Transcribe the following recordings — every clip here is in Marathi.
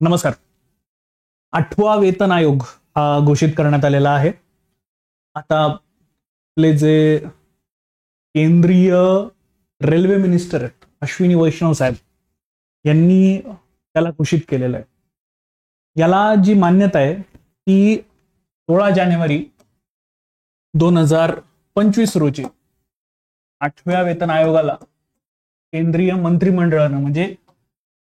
नमस्कार. 8वा वेतन आयोग हा घोषित करण्यात आलेला आहे. आता आपले जे केंद्रीय रेल्वे मिनिस्टर आहेत अश्विनी वैष्णव साहेब यांनी त्याला घोषित केलेलं आहे. याला जी मान्यता आहे ती 16 जानेवारी 2025 रोजी 8व्या वेतन आयोगाला केंद्रीय मंत्रिमंडळानं म्हणजे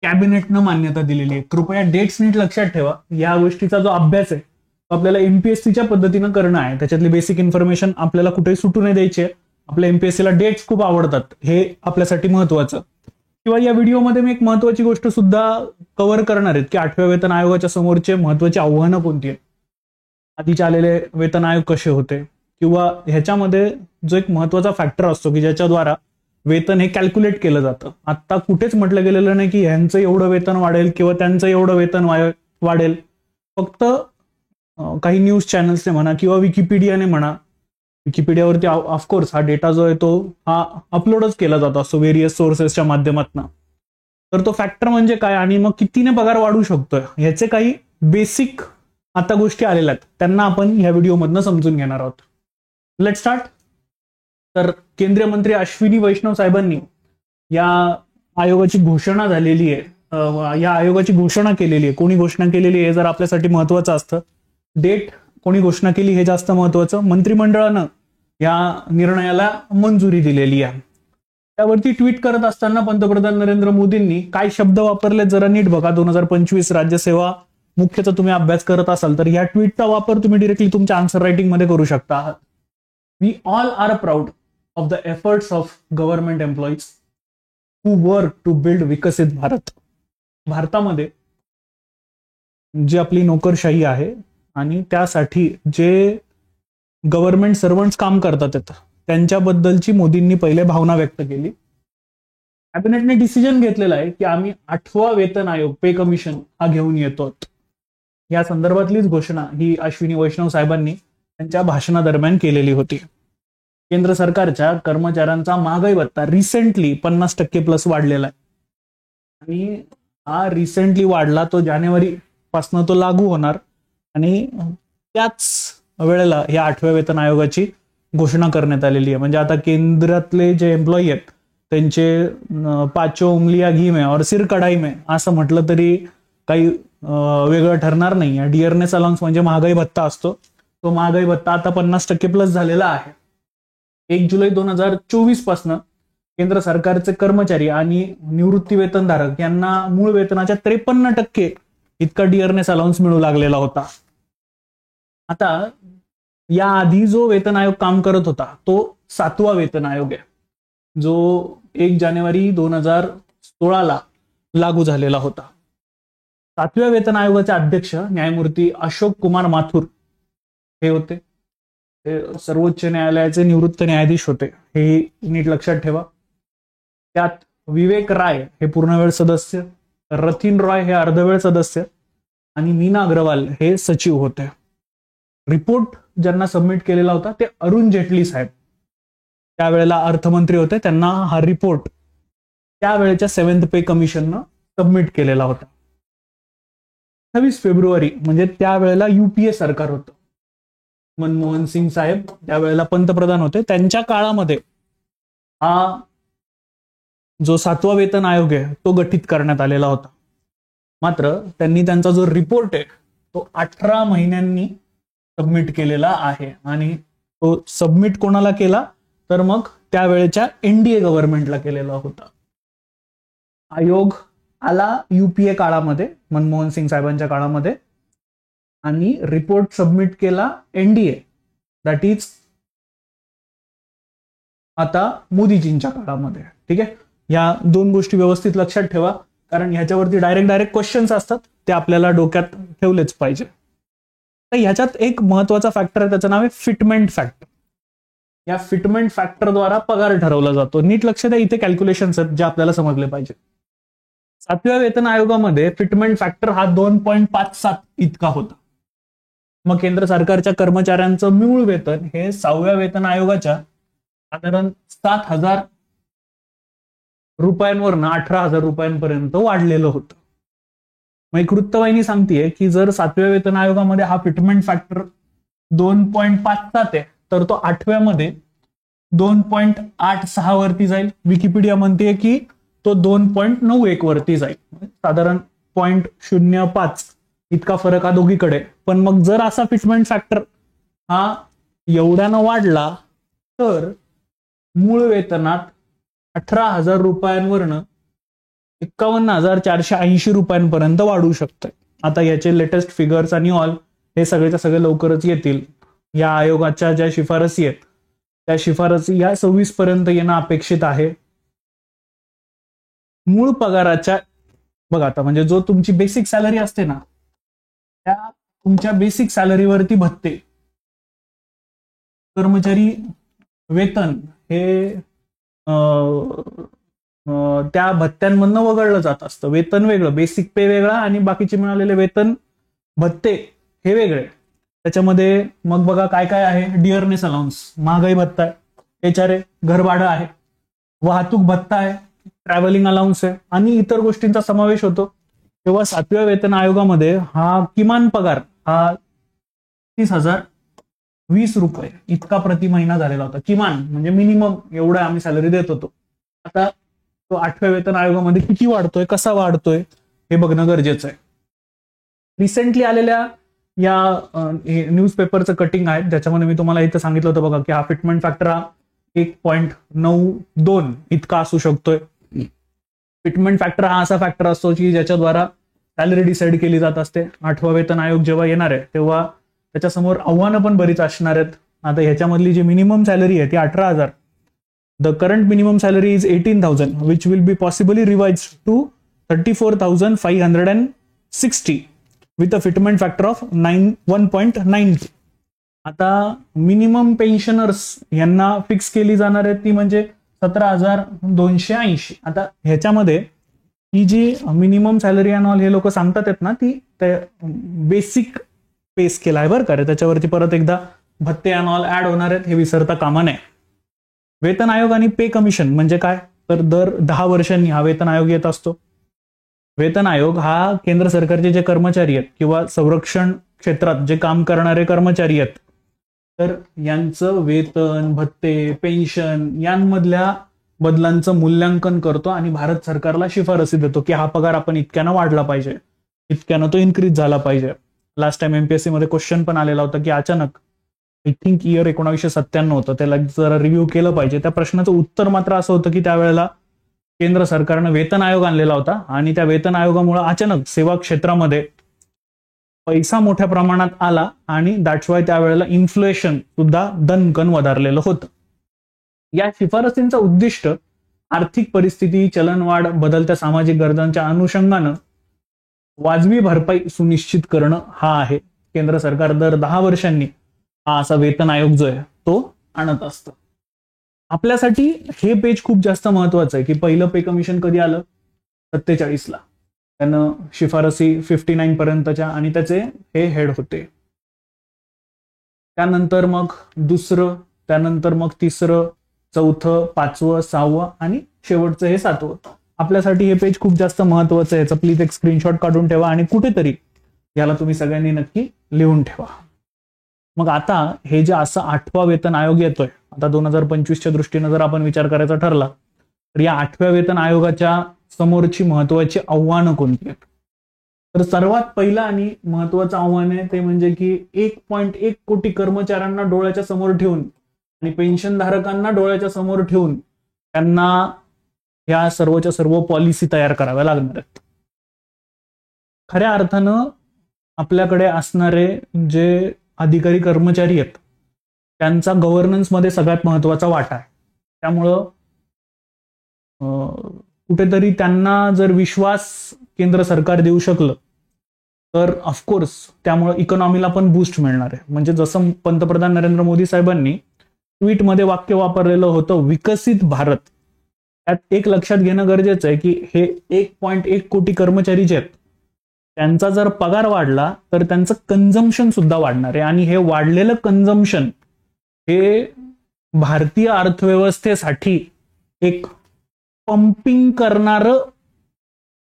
कॅबिनेटनं मान्यता दिलेली आहे. कृपया डेट्स नीट लक्षात ठेवा. या गोष्टीचा जो अभ्यास आहे तो आपल्याला एमपीएससीच्या पद्धतीनं करणं आहे. त्याच्यातली बेसिक इन्फॉर्मेशन आपल्याला कुठेही सुटू नाही द्यायची आहे. आपल्या एमपीएससीला डेट्स खूप आवडतात, हे आपल्यासाठी महत्वाचं. किंवा या व्हिडिओमध्ये मी एक महत्वाची गोष्ट सुद्धा कव्हर करणार आहेत की 8व्या वेतन आयोगाच्या समोरचे महत्वाची आव्हानं कोणती आहेत, आधीचे आलेले वेतन आयोग कसे होते, किंवा ह्याच्यामध्ये जो एक महत्वाचा फॅक्टर असतो की ज्याच्याद्वारा वेतन हे कॅल्क्युलेट केलं जातं. आता कुठेच म्हटलं गेलेलं नाही की ह्यांचं एवढं वेतन वाढेल किंवा त्यांचं एवढं वेतन वाढेल. फक्त काही न्यूज चॅनल्सने म्हणा किंवा विकिपीडियाने म्हणा, विकिपीडियावरती ऑफकोर्स हा डेटा जो आहे तो हा अपलोडच केला जातो असतो व्हेरियस सोर्सेसच्या माध्यमातून. तर तो फॅक्टर म्हणजे काय आणि मग कितीने पगार वाढू शकतोय ह्याचे काही बेसिक आता गोष्टी आलेल्या आहेत, त्यांना आपण ह्या व्हिडिओमधनं समजून घेणार आहोत. Let start. तर केंद्रीय मंत्री अश्विनी वैष्णव साहेबांनी या आयोगाची घोषणा झालेली आहे. या आयोगाची घोषणा केलेली आहे. कोणी घोषणा केलेली आहे जर आपल्यासाठी महत्वाचं असतं. डेट कोणी घोषणा केली हे जास्त महत्वाचं. मंत्रिमंडळानं या निर्णयाला मंजुरी दिलेली आहे. त्यावरती ट्विट करत असताना पंतप्रधान नरेंद्र मोदींनी काय शब्द वापरले जरा नीट बघा. 2025 राज्यसेवा मुख्यचा तुम्ही अभ्यास करत असाल तर या ट्विटचा वापर तुम्ही डिरेक्टली तुमच्या आन्सर रायटिंग मध्ये करू शकता. We all are proud of the efforts of government employees who work to build विकसित भारत. भारतामध्ये जी आपली नोकरशाही आहे आणि त्यासाठी जे गव्हर्नमेंट सर्वंट्स काम करतात त्यांच्याबद्दलची मोदींनी पहिले भावना व्यक्त केली. कॅबिनेटने डिसिजन घेतलेला आहे की आम्ही 8वा वेतन आयोग पे कमिशन हा घेऊन येतो. या संदर्भातलीच घोषणा ही अश्विनी वैष्णव साहेबांनी त्यांच्या भाषणादरम्यान केलेली होती. केंद्र सरकारच्या कर्मचाऱ्यांचा महागाई भत्ता रिसेंटली 50% प्लस वाढलेला आहे आणि हा रिसेंटली वाढला तो जानेवारी पासून तो लागू होणार आणि त्याच वेळेला या 8व्या वेतन आयोगाची घोषणा करण्यात आलेली आहे. म्हणजे आता केंद्रातले जे एम्प्लॉई आहेत त्यांचे पाचो उंगलिया घी में और सिर कढाई में असं म्हटलं तरी काही वेगळं ठरणार नाही. डिअरनेस अलाउन्स म्हणजे महागाई भत्ता असतो. तो महागाई भत्ता आता 50% प्लस झालेला आहे. 1 जुलै 2024 पासून केंद्र सरकारचे कर्मचारी आणि निवृत्ती वेतनधारक यांना मूळ वेतनाच्या 53% इतका डिअरनेस अलाउन्स मिळू लागलेला होता. आता या आधी जो वेतन आयोग काम करत होता तो 7वा वेतन आयोग आहे जो 1 जानेवारी 2016 लागू झालेला होता. 7व्या वेतन आयोगाचे अध्यक्ष न्यायमूर्ती अशोक कुमार माथुर हे होते. ते सर्वोच्च न्यायालयाचे निवृत्त न्यायाधीश होते, हे नीट लक्षात ठेवा. त्यात विवेक राय हे पूर्णवेळ सदस्य, रथिन रॉय हे अर्धवेळ सदस्य आणि मीना अग्रवाल हे सचिव होते. रिपोर्ट ज्यांना सबमिट केलेला होता ते अरुण जेटली साहेब त्यावेळेला अर्थमंत्री होते. त्यांना हा रिपोर्ट त्यावेळेच्या 7th पे कमिशननं सबमिट केलेला होता. 28 फेब्रुवारी म्हणजे त्यावेळेला युपीए सरकार होतं. मनमोहन सिंग साहेब त्यावेळेला पंतप्रधान होते. त्यांच्या काळामध्ये हा जो 7वा वेतन आयोग आहे तो गठीत करण्यात आलेला होता. मात्र त्यांनी त्यांचा जो रिपोर्ट आहे तो 18 महिन्यांनी सबमिट केलेला आहे आणि तो सबमिट कोणाला केला तर मग त्यावेळेच्या एनडीए गव्हर्नमेंटला केलेला होता. आयोग आला युपीए काळामध्ये मनमोहन सिंग साहेबांच्या काळामध्ये आणि रिपोर्ट सबमिट केला एनडीए दॅट इज आता मोदीजींच्या काळामध्ये. ठीक आहे, या दोन गोष्टी व्यवस्थित लक्षात ठेवा कारण ह्याच्यावरती डायरेक्ट क्वेश्चन्स असतात ते आपल्याला डोक्यात ठेवलेच पाहिजे. तर ह्याच्यात एक महत्वाचा फॅक्टर आहे त्याचं नाव आहे फिटमेंट फॅक्टर. या फिटमेंट फॅक्टरद्वारा पगार ठरवला जातो. नीट लक्ष द्या, इथे कॅल्क्युलेशन्स आहेत जे आपल्याला समजले पाहिजे. 7व्या वेतन आयोगामध्ये फिटमेंट फॅक्टर हा 2.57 इतका होता. मग केंद्र सरकारच्या कर्मचाऱ्यांचं मूळ वेतन हे 6व्या वेतन आयोगाच्या साधारण 7,000 रुपयांवरनं 18,000 रुपयांपर्यंत वाढलेलं होतं. मग एक वृत्तवाहिनी सांगतेय की जर 7व्या वेतन आयोगामध्ये हा फिटमेंट फॅक्टर 2.57 आहे, तर तो 8व्यामध्ये 2.86 वरती जाईल. विकिपीडिया म्हणते की तो 2.91 वरती जाईल. साधारण 0.05 इतका फरक हा दोघीकडे. पण मग जर असा फिटमेंट फॅक्टर हा एवढ्यानं वाढला तर मूळ वेतनात 18,000 रुपयांवरनं 51,480 रुपयांपर्यंत वाढू शकतं. आता याचे लेटेस्ट फिगर्स आणि ऑल हे सगळेच्या सगळे लवकरच येतील. या आयोगाच्या ज्या शिफारसी आहेत त्या शिफारसी या 26 पर्यंत येणं अपेक्षित आहे. मूळ पगाराच्या बघा आता म्हणजे जो तुमची बेसिक सॅलरी असते ना, त्या तुमच्या बेसिक सॅलरीवरती भत्ते, कर्मचारी वेतन हे त्या भत्त्यांमधनं वगळलं जात असतं. वेतन वेगळं, बेसिक पे वेगळा आणि बाकीचे मिळालेले वेतन भत्ते हे वेगळे. त्याच्यामध्ये मग बघा काय काय आहे. डिअरनेस अलाउन्स, महागाई भत्ता आहे, HRA, घर भाडं आहे, वाहतूक भत्ता आहे, ट्रॅव्हलिंग अलाउन्स आहे आणि इतर गोष्टींचा समावेश होतो. तेव्हा 7व्या वेतन आयोगामध्ये हा किमान पगार हा 30,020 रुपये इतका प्रति महिना झालेला होता. किमान म्हणजे मिनिमम एवढं आम्ही सॅलरी देत होतो. आता तो 8व्या वेतन आयोगामध्ये किती वाढतोय, कसा वाढतोय हे बघणं गरजेचं आहे. रिसेंटली आलेल्या या न्यूजपेपरचं कटिंग आहे, ज्याच्यामध्ये मी तुम्हाला इथं सांगितलं होतं बघा की हा फिटमेंट फॅक्टर हा 1.92 इतका असू शकतोय. फिटमेंट फॅक्टर हा असा फॅक्टर असतो की ज्याच्याद्वारा सॅलरी डिसाईड केली जात असते. 8वा वेतन आयोग जेव्हा येणार आहे तेव्हा त्याच्यासमोर आव्हानं पण बरीच असणार आहेत. आता ह्याच्यामधली जी मिनिमम सॅलरी आहे ती 18,000. The current minimum salary is 18,000 which will be possibly revise to 34,560 with a fitment factor of 1.9. आता मिनिमम पेन्शनर्स यांना फिक्स केली जाणार आहे ती म्हणजे 17,280. आता ह्याच्यामध्ये ही जी मिनिमम सॅलरी अँड ऑल हे लोक सांगतात आहेत ना, ती बेसिक पे स्केल आहे बरं का. त्याच्यावरती परत एकदा भत्ते अँड ऑल ऍड होणार आहेत, हे विसरता कामा नये. वेतन आयोग आणि पे कमिशन म्हणजे काय, तर दर 10 वर्षांनी हा वेतन आयोग येत असतो. वेतन आयोग हा केंद्र सरकारचे जे कर्मचारी आहेत किंवा संरक्षण क्षेत्रात जे काम करणारे कर्मचारी आहेत तर यांचं वेतन, भत्ते, पेन्शन यांमधल्या बदलांचं मूल्यांकन करतो आणि भारत सरकारला शिफारसी देतो की हा पगार आपण इतक्यानं वाढला पाहिजे, इतक्यानं तो इन्क्रीज झाला पाहिजे. लास्ट टाइम एमपीएससी मध्ये क्वेश्चन पण आलेला होता की अचानक आय थिंक इयर 1997 होतं, त्याला जरा रिव्ह्यू केलं पाहिजे. त्या प्रश्नाचं उत्तर मात्र असं होतं की त्यावेळेला केंद्र सरकारनं वेतन आयोग आणलेला होता आणि त्या वेतन आयोगामुळे अचानक सेवा क्षेत्रामध्ये पैसा मोठ्या प्रमाणात आला आणि दॅट्स वाय त्यावेळेला इन्फ्लेशन सुद्धा दणकन वधारलेलं होतं. या शिफारसींचं उद्दिष्ट आर्थिक परिस्थिती, चलनवाढ, बदलत्या सामाजिक गरजांच्या अनुषंगानं वाजवी भरपाई सुनिश्चित करणं हा आहे. केंद्र सरकार दर 10 वर्षांनी हा असा वेतन आयोग जो आहे तो आणत असतं. आपल्यासाठी हे पेज खूप जास्त महत्वाचं आहे की पहिलं पे कमिशन कधी आलं, 47ला. त्यानं शिफारसी 59 पर्यंतच्या आणि त्याचे हे हेड होते. त्यानंतर मग दुसरं, त्यानंतर मग तिसरं, चौथं, 5वं, 6वं आणि शेवटचं हे 7वं. आपल्यासाठी हे पेज खूप जास्त महत्वाचं आहे. याचा प्लीज एक स्क्रीनशॉट काढून ठेवा आणि कुठेतरी याला तुम्ही सगळ्यांनी नक्की लिहून ठेवा. मग आता हे जे असं 8वा वेतन आयोग येतोय, आता 2025च्या दृष्टीनं जर आपण विचार करायचा ठरला तर या 8व्या वेतन आयोगाच्या समोरची महत्वाची आव्हानं कोणती आहेत, तर सर्वात पहिलं आणि महत्वाचं आव्हान आहे ते म्हणजे की 1.1 कोटी कर्मचाऱ्यांना डोळ्याच्या समोर ठेवून आणि पेन्शनधारकांना डोळ्याच्या समोर ठेवून त्यांना या सर्वच्या सर्व पॉलिसी तयार कराव्या लागणार आहेत. खऱ्या अर्थानं आपल्याकडे असणारे जे अधिकारी कर्मचारी आहेत त्यांचा गव्हर्नन्समध्ये सगळ्यात महत्वाचा वाटा आहे. त्यामुळं कुठेतरी त्यांना जर विश्वास केंद्र सरकार देऊ शकलं तर ऑफकोर्स त्यामुळे इकॉनॉमीला पण बूस्ट मिळणार आहे. म्हणजे जसं पंतप्रधान नरेंद्र मोदी साहेबांनी ट्विटमध्ये वाक्य वापरलेलं होतं विकसित भारत, त्यात एक लक्षात घेणं गरजेचं आहे की हे 1.1 कोटी कर्मचारी जे आहेत त्यांचा जर पगार वाढला तर त्यांचं कंझम्पशन सुद्धा वाढणार आहे आणि हे वाढलेलं कंझम्पशन हे भारतीय अर्थव्यवस्थेसाठी एक पंपिंग करणारं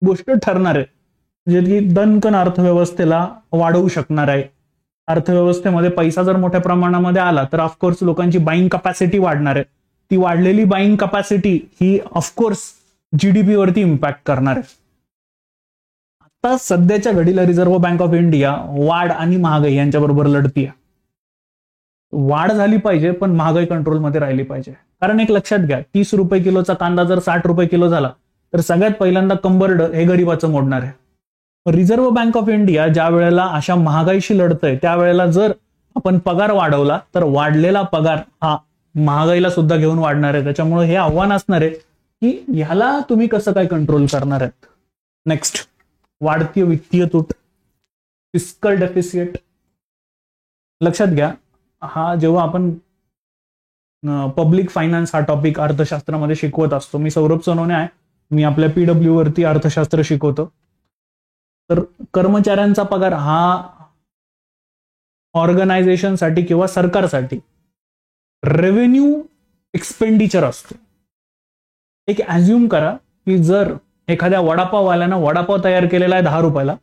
गोष्ट ठरणार आहे. म्हणजे ती दणकन अर्थव्यवस्थेला वाढवू शकणार आहे. अर्थव्यवस्थेमध्ये पैसा जर मोठ्या प्रमाणामध्ये आला तर ऑफकोर्स लोकांची बाईंग कपॅसिटी वाढणार आहे. ती वाढलेली बाईंग कपॅसिटी ही ऑफकोर्स जीडीपी वरती इम्पॅक्ट करणार आहे. आता सध्याच्या घडीला रिझर्व्ह बँक ऑफ इंडिया वाढ आणि महागाई यांच्याबरोबर लढतीये. वाढ झाली पाहिजे पण महागाई कंट्रोलमध्ये राहिली पाहिजे. कारण एक लक्षात घ्या, 30 रुपये किलोचा कांदा जर 60 रुपये किलो झाला तर सगळ्यात पहिल्यांदा कंबरड हे गरीबाचं मोडणार आहे. रिझर्व्ह बँक ऑफ इंडिया ज्या वेळेला अशा महागाईशी लढतंय त्यावेळेला जर आपण पगार वाढवला तर वाढलेला पगार हा महागाईला सुद्धा घेऊन वाढणार आहे. त्याच्यामुळे हे आव्हान असणार आहे की ह्याला तुम्ही कसं काय कंट्रोल करणार आहेत. नेक्स्ट, वाढती वित्तीय तूट, फिस्कल डेफिसिट. लक्षात घ्या, हा जेव्हा आपण पब्लिक फायनान्स हा टॉपिक अर्थशास्त्रामध्ये शिकवत असतो, मी सौरभ सोनवणे आहे, मी आपल्या पीडब्ल्यू वरती अर्थशास्त्र शिकवतो. तर कर्मचाऱ्यांचा पगार हा ऑर्गनायझेशनसाठी किंवा सरकारसाठी रेव्हेन्यू एक्सपेंडिचर असतो. एक ऍझ्युम करा की जर एखाद्या वडापाववाल्यानं वडापाव तयार केलेला आहे 10 रुपयाला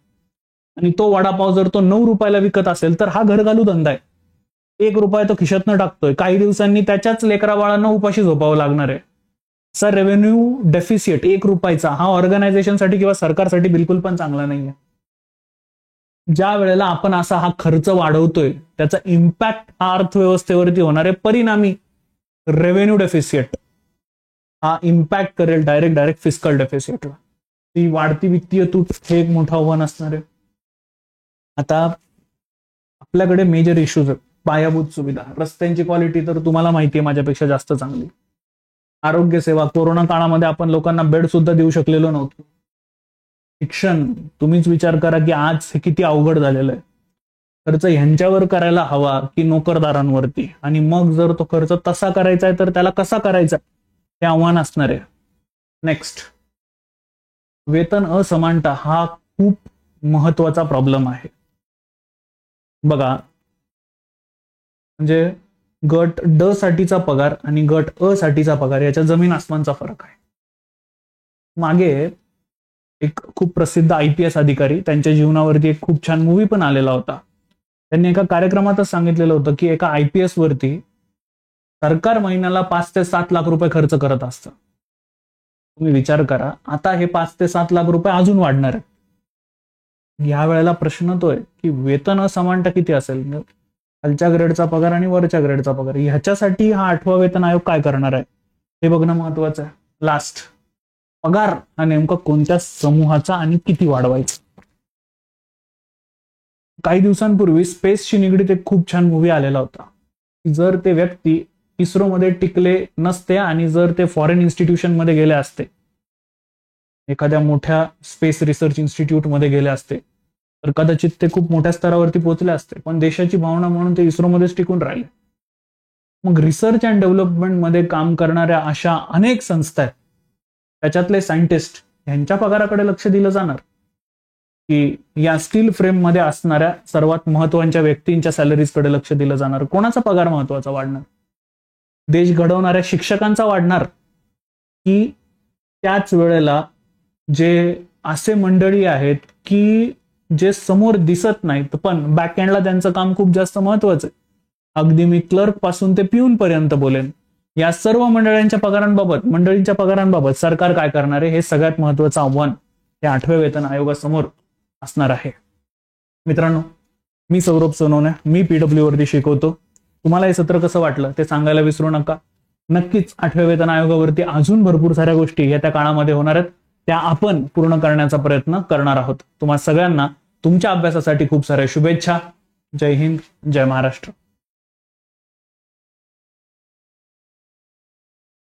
आणि तो वडापाव जर तो 9 रुपयाला विकत असेल तर हा घरघालू धंदा आहे. 1 रुपया तो खिशातनं टाकतोय, काही दिवसांनी त्याच्याच लेकरा बाळांना उपाशी झोपावं लागणार आहे. सर, रेव्हेन्यू डेफिसिट 1 रुपयाचा हा ऑर्गनायझेशनसाठी किंवा सरकारसाठी बिलकुल पण चांगला नाहीये. ज्या वेळेला आपण असा हा खर्च वाढवतोय त्याचा इम्पॅक्ट हा अर्थव्यवस्थेवरती होणार आहे. परिणामी रेव्हेन्यू डेफिसिट हा इम्पॅक्ट करेल डायरेक्ट फिस्कल डेफिसिटला. ती वाढती वित्तीय तूट हे एक मोठं आव्हान असणार आहे. आता आपल्याकडे मेजर इश्यूज आहेत. पायाभूत सुविधा, रस्त्यांची क्वालिटी तर तुम्हाला माहिती आहे माझ्यापेक्षा जास्त चांगली. आरोग्य सेवा, कोरोना काळामध्ये आपण लोकांना बेड सुद्धा देऊ शकलेलो नव्हतो. शिक्षण, तुम्हीच विचार करा की आज हे किती अवघड झालेलं आहे. खर्च ह्यांच्यावर करायला हवा की नोकरदारांवरती, आणि मग जर तो खर्च तसा करायचा आहे तर त्याला कसा करायचा हे आव्हान असणार आहे. नेक्स्ट, वेतन असमानता हा खूप महत्वाचा प्रॉब्लेम आहे. बघा, म्हणजे गट ड साठीचा पगार आणि गट अ साठीचा पगार याच्या जमीन आसमानचा फरक आहे. मागे एक खूप प्रसिद्ध IPS अधिकारी, त्यांच्या जीवनावरती एक खूप छान मूवी पण आलेला होता. त्यांनी एका कार्यक्रमातच सांगितलेलं होतं की एका IPS वरती सरकार महिन्याला 5 ते 7 लाख रुपये खर्च करत असतं. तुम्ही विचार करा, आता हे 5 ते 7 लाख रुपये अजून वाढणार आहेत. या वेळेला प्रश्न तो आहे की वेतन असमानता किती असेल, खालच्या ग्रेडचा पगार आणि वरच्या ग्रेडचा पगार, ह्याच्यासाठी हा 8वा वेतन आयोग काय करणार आहे हे बघणं महत्वाचं आहे. लास्ट, पगार हा नेमका कोणत्या समूहाचा आणि किती वाढवायचा. काही दिवसांपूर्वी स्पेसशी निगडीत एक खूप छान मूवी आलेला होता. जर ते व्यक्ती इस्रोमध्ये टिकले नसते आणि जर ते फॉरेन इन्स्टिट्यूशन मध्ये गेले असते, एखाद्या मोठ्या स्पेस रिसर्च इन्स्टिट्यूट मध्ये गेले असते, तर कदाचित ते खूप मोठ्या स्तरावरती पोहोचले असते. पण देशाची भावना म्हणून ते इस्रोमध्येच टिकून राहिले. मग रिसर्च अँड डेव्हलपमेंट मध्ये काम करणाऱ्या अशा अनेक संस्था आहेत, त्याच्यातले सायंटिस्ट यांच्या पगाराकडे लक्ष दिलं जाणार की या स्टील फ्रेम मध्ये असणाऱ्या सर्वात महत्वाच्या व्यक्तींच्या सॅलरीजकडे लक्ष दिलं जाणार. कोणाचा पगार महत्वाचा वाढणार? देश घडवणाऱ्या शिक्षकांचा वाढणार की त्याच वेळेला जे असे मंडळी आहेत की जे समोर दिसत नाहीत पण बॅकएंडला त्यांचं काम खूप जास्त महत्वाचं आहे. अगदी मी क्लर्क पासून ते पिऊन पर्यंत बोलेन. या सर्व मंडळींच्या पगारांबाबत सरकार काय करणार आहे हे सगळ्यात महत्वाचं आव्हान या 8व्या वेतन आयोगासमोर असणार आहे. मित्रांनो, मी सौरभ सोनवणे, मी पीडब्ल्यू वरती शिकवतो. तुम्हाला हे सत्र कसं वाटलं ते सांगायला विसरू नका. नक्कीच 8व्या वेतन आयोगावरती अजून भरपूर साऱ्या गोष्टी येत्या काळामध्ये होणार आहेत, त्या आपण पूर्ण करण्याचा प्रयत्न करणार आहोत. तुम्हा सगळ्यांना तुमच्या अभ्यासासाठी खूप साऱ्या शुभेच्छा. जय हिंद, जय महाराष्ट्र.